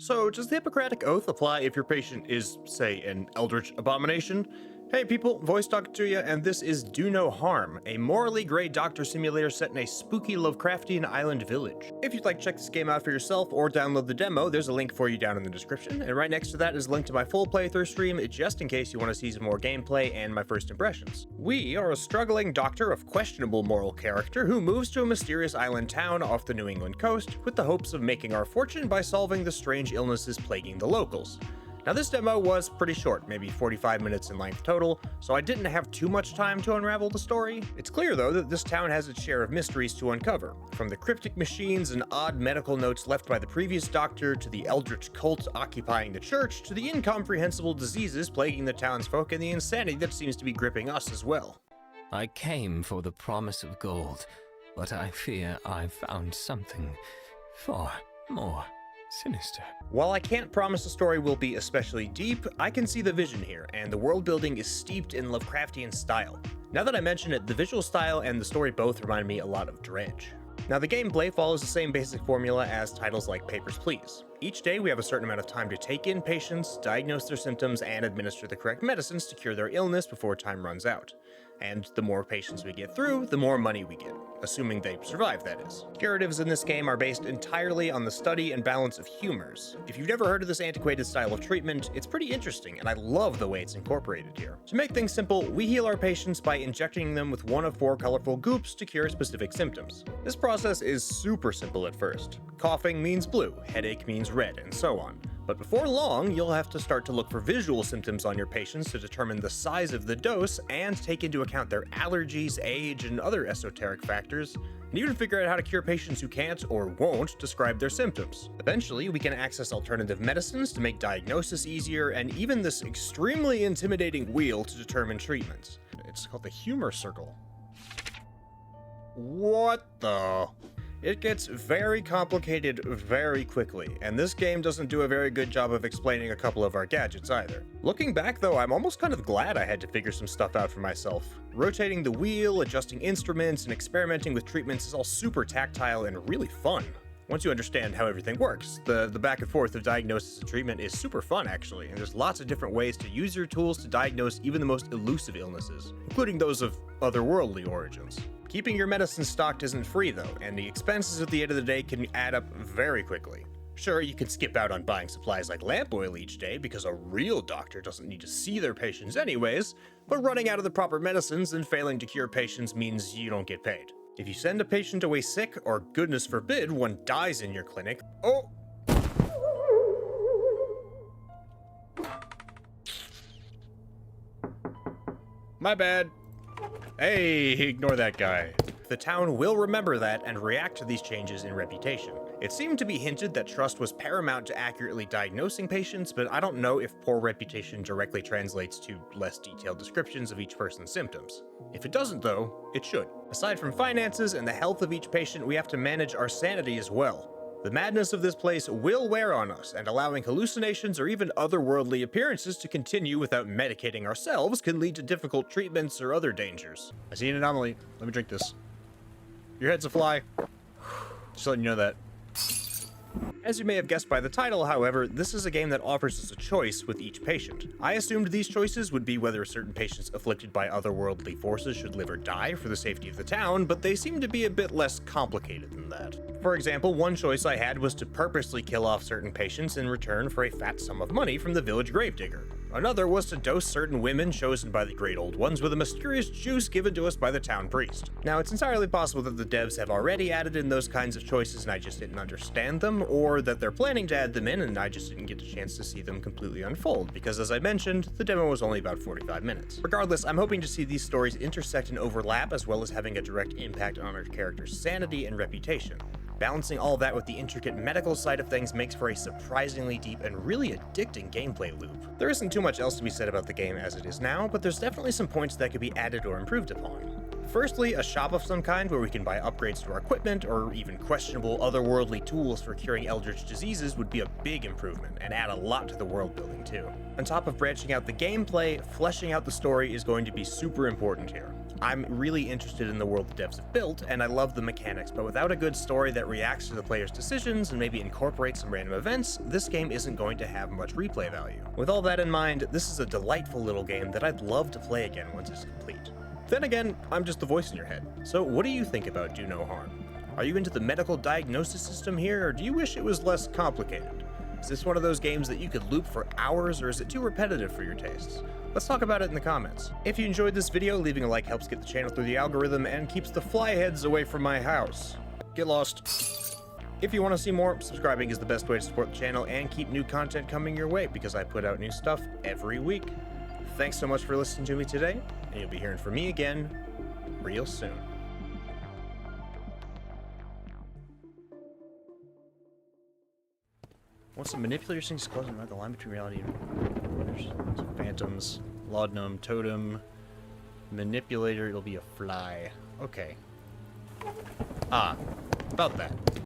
So, does the Hippocratic Oath apply if your patient is, say, an eldritch abomination? Hey people, voice talking to you, and this is Do No Harm, a morally gray doctor simulator set in a spooky Lovecraftian island village. If you'd like to check this game out for yourself or download the demo, there's a link for you down in the description, and right next to that is a link to my full playthrough stream, just in case you want to see some more gameplay and my first impressions. We are a struggling doctor of questionable moral character who moves to a mysterious island town off the New England coast with the hopes of making our fortune by solving the strange illnesses plaguing the locals. Now this demo was pretty short, maybe 45 minutes in length total, so I didn't have too much time to unravel the story. It's clear though that this town has its share of mysteries to uncover, from the cryptic machines and odd medical notes left by the previous doctor, to the eldritch cult occupying the church, to the incomprehensible diseases plaguing the townsfolk and the insanity that seems to be gripping us as well. I came for the promise of gold, but I fear I've found something far more sinister. While I can't promise the story will be especially deep, I can see the vision here, and the world building is steeped in Lovecraftian style. Now that I mention it, the visual style and the story both remind me a lot of Dredge. Now the gameplay follows the same basic formula as titles like Papers, Please. Each day we have a certain amount of time to take in patients, diagnose their symptoms, and administer the correct medicines to cure their illness before time runs out. And the more patients we get through, the more money we get, assuming they survive, that is. Curatives in this game are based entirely on the study and balance of humors. If you've never heard of this antiquated style of treatment, it's pretty interesting, and I love the way it's incorporated here. To make things simple, we heal our patients by injecting them with one of 4 colorful goops to cure specific symptoms. This process is super simple at first. Coughing means blue, headache means red, and so on. But before long, you'll have to start to look for visual symptoms on your patients to determine the size of the dose and take into account their allergies, age, and other esoteric factors, and even figure out how to cure patients who can't or won't describe their symptoms. Eventually, we can access alternative medicines to make diagnosis easier, and even this extremely intimidating wheel to determine treatments. It's called the humor circle. What the? It gets very complicated very quickly, and this game doesn't do a very good job of explaining a couple of our gadgets either. Looking back though, I'm almost kind of glad I had to figure some stuff out for myself. Rotating the wheel, adjusting instruments, and experimenting with treatments is all super tactile and really fun. Once you understand how everything works, the back and forth of diagnosis and treatment is super fun actually, and there's lots of different ways to use your tools to diagnose even the most elusive illnesses, including those of otherworldly origins. Keeping your medicine stocked isn't free though, and the expenses at the end of the day can add up very quickly. Sure, you can skip out on buying supplies like lamp oil each day because a real doctor doesn't need to see their patients anyways, but running out of the proper medicines and failing to cure patients means you don't get paid. If you send a patient away sick, or goodness forbid, one dies in your clinic, oh! My bad. Hey, ignore that guy. The town will remember that and react to these changes in reputation. It seemed to be hinted that trust was paramount to accurately diagnosing patients, but I don't know if poor reputation directly translates to less detailed descriptions of each person's symptoms. If it doesn't though, it should. Aside from finances and the health of each patient, we have to manage our sanity as well. The madness of this place will wear on us, and allowing hallucinations or even otherworldly appearances to continue without medicating ourselves can lead to difficult treatments or other dangers. I see an anomaly. Let me drink this. Your head's a fly. Just letting you know that. As you may have guessed by the title, however, this is a game that offers us a choice with each patient. I assumed these choices would be whether certain patients afflicted by otherworldly forces should live or die for the safety of the town, but they seem to be a bit less complicated than that. For example, one choice I had was to purposely kill off certain patients in return for a fat sum of money from the village gravedigger. Another was to dose certain women chosen by the Great Old Ones with a mysterious juice given to us by the town priest. Now, it's entirely possible that the devs have already added in those kinds of choices and I just didn't understand them, or that they're planning to add them in and I just didn't get a chance to see them completely unfold, because as I mentioned, the demo was only about 45 minutes. Regardless, I'm hoping to see these stories intersect and overlap, as well as having a direct impact on our character's sanity and reputation. Balancing all that with the intricate medical side of things makes for a surprisingly deep and really addicting gameplay loop. There isn't too much else to be said about the game as it is now, but there's definitely some points that could be added or improved upon. Firstly, a shop of some kind where we can buy upgrades to our equipment or even questionable otherworldly tools for curing eldritch diseases would be a big improvement and add a lot to the world building too. On top of branching out the gameplay, fleshing out the story is going to be super important here. I'm really interested in the world the devs have built, and I love the mechanics, but without a good story that reacts to the player's decisions and maybe incorporates some random events, this game isn't going to have much replay value. With all that in mind, this is a delightful little game that I'd love to play again once it's complete. Then again, I'm just the voice in your head. So what do you think about Do No Harm? Are you into the medical diagnosis system here, or do you wish it was less complicated? Is this one of those games that you could loop for hours, or is it too repetitive for your tastes? Let's talk about it in the comments. If you enjoyed this video, leaving a like helps get the channel through the algorithm and keeps the flyheads away from my house. Get lost. If you want to see more, subscribing is the best way to support the channel and keep new content coming your way, because I put out new stuff every week. Thanks so much for listening to me today, and you'll be hearing from me again real soon. What's the manipulator things closing around the line between reality and phantoms, laudanum, totem, manipulator, it'll be a fly. Okay. About that.